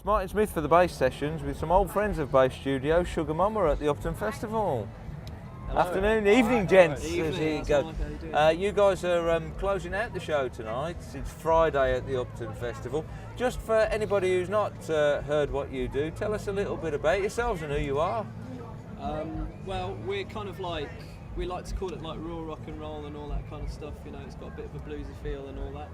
Martyn Smith for the bass sessions with some old friends of Bass Studio, Sugar Mama at the Upton Festival. Hello. Afternoon, evening, gents. Evening. You guys are closing out the show tonight. It's Friday at the Upton Festival. Just for anybody who's not heard what you do, tell us a little bit about yourselves and who you are. Well, we're kind of like, we like to call it like raw rock and roll and all that kind of stuff. You know, it's got a bit of a bluesy feel and all that.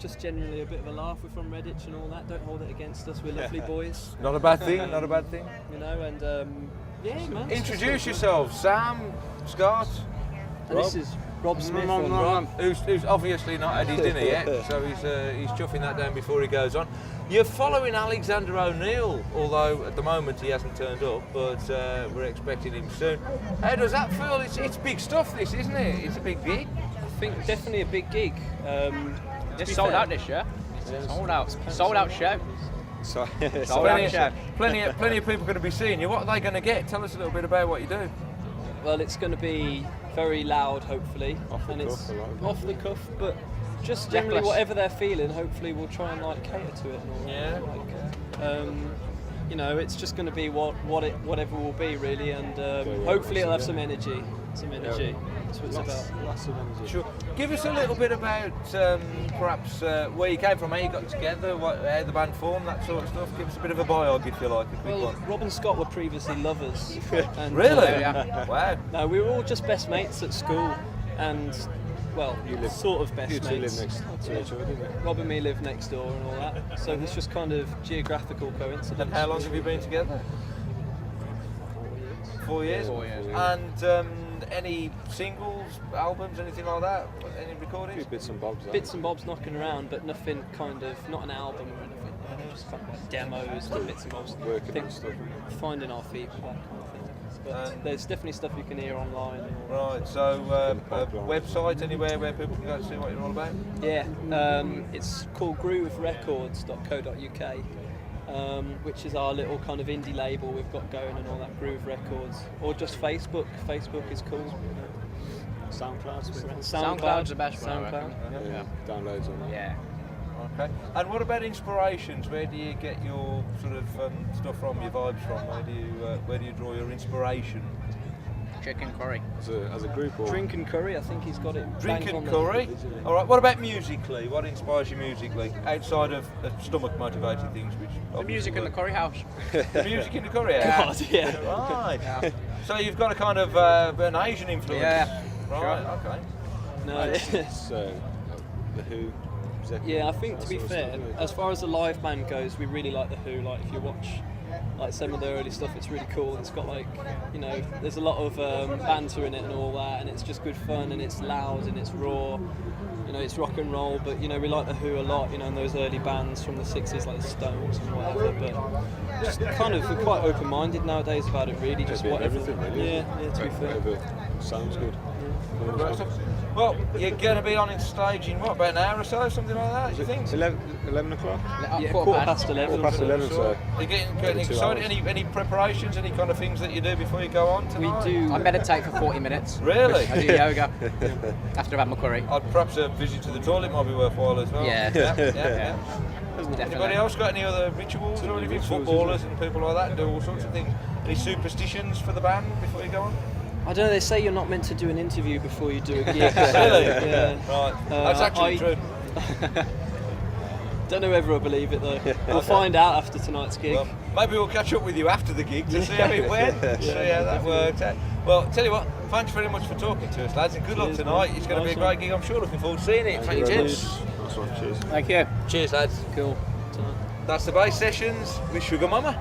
Just generally a bit of a laugh. We're from Redditch and all that. Don't hold it against us. We're lovely boys. Not a bad thing. Not a bad thing. You know, and yeah, man. Introduce yourselves, Sam, Scott. And Rob. this is Rob Smith. Rob, who's obviously not had his dinner yet, so he's chuffing that down before he goes on. You're following Alexander O'Neill, although at the moment he hasn't turned up, but we're expecting him soon. How does that feel? It's big stuff, this, isn't it? It's a big gig. I think definitely a big gig. It's sold out this year. Sold out show. Plenty of people going to be seeing you. What are they going to get? Tell us a little bit about what you do. Well, it's going to be very loud, hopefully, Off the cuff, it's I like that. off the cuff, but just generally Reckless. whatever they're feeling, hopefully we'll try and like cater to it. And all Yeah. that. Like, you know, it's just going to be whatever will be really, and hopefully it'll have some energy. That's what it's about. Lots of energy. Sure. Give us a little bit about perhaps where you came from, how you got together, how the band formed, that sort of stuff. Give us a bit of a biog if you like. A quick Well, one. Rob and Scott were previously lovers. And, Really? Yeah. Wow. No, we were all just best mates at school, and well, sort of best You two mates. live next to each other, didn't you? Rob and me live next door and all that, so it's just kind of geographical coincidence. And how long have you been together? 4 years. 4 years. And any singles, albums, anything like that? Any A few recordings? bits and bobs. Bits and bobs knocking around, but nothing kind of, not an album or anything. Just kind of like demos and bits and bobs. Working Think- on stuff. Finding our feet with that kind of thing. But And- there's definitely stuff you can hear online. And all Right, so a website anywhere where people can go and see what you're all about? that. Yeah, it's called grooverecords.co.uk, which is our little kind of indie label we've got going and all that, Groove Records. Or just Facebook. Facebook is cool. SoundCloud's been SoundCloud's the best one, I reckon. yeah, downloads on that. Yeah. Okay. And what about inspirations? Where do you get your sort of stuff from, your vibes from? Where do you draw your inspiration? Chicken curry. As a group or Drink and curry, I think he's got it. Drink bang on and the- curry. All right. What about musically? What inspires you musically outside of stomach motivated things? Which The music in the curry house. the music in the curry. God, yeah. Right. Yeah. So you've got a kind of an Asian influence. Yeah, Right. Okay. No, it's The Who. Zeppelin, yeah, I think that to be sort of fair, stuff, isn't it? as far as the live band goes, we really like the Who. Like if you watch like some of the early stuff, it's really cool. It's got like, you know, there's a lot of banter in it and all that, and it's just good fun and it's loud and it's raw. You know, it's rock and roll, but you know, we like the Who a lot. You know, and those early bands from the '60s like the Stones and whatever. But just kind of we're quite open-minded nowadays about it. Really, just A bit of whatever. everything, really. Yeah, to be fair. Whatever sounds good. Great stuff. Well, you're going to be on in stage in what, about an hour or so, something like that, you think? 11 o'clock? Yeah, quarter past 11. Quarter past 11, so Are you getting 2 excited? hours. Any preparations, any kind of things that you do before you go on We tonight? do. I meditate for 40 minutes. Really? I do yoga after I've had my curry. Perhaps a visit to the toilet might be worthwhile as well. Yeah. yeah. Definitely. Anybody else got any other rituals or anything? rituals, Footballers and people like that do all sorts of things. Any superstitions for the band before you go on? I don't know, they say you're not meant to do an interview before you do a gig. Really? Yeah. Right. That's actually true. Don't know whether I believe it though. We'll find out after tonight's gig. Well, maybe we'll catch up with you after the gig to see how it went, see how that worked out. Well, tell you what, thanks very much for talking to us, lads, and good luck Cheers, tonight. man. It's going to be a Nice one. great gig, I'm sure. Looking forward to seeing it. Thank you, very gents. much. Nice one, cheers. Thank you. Cheers, lads. Cool. That's the bass sessions with Sugar Mama.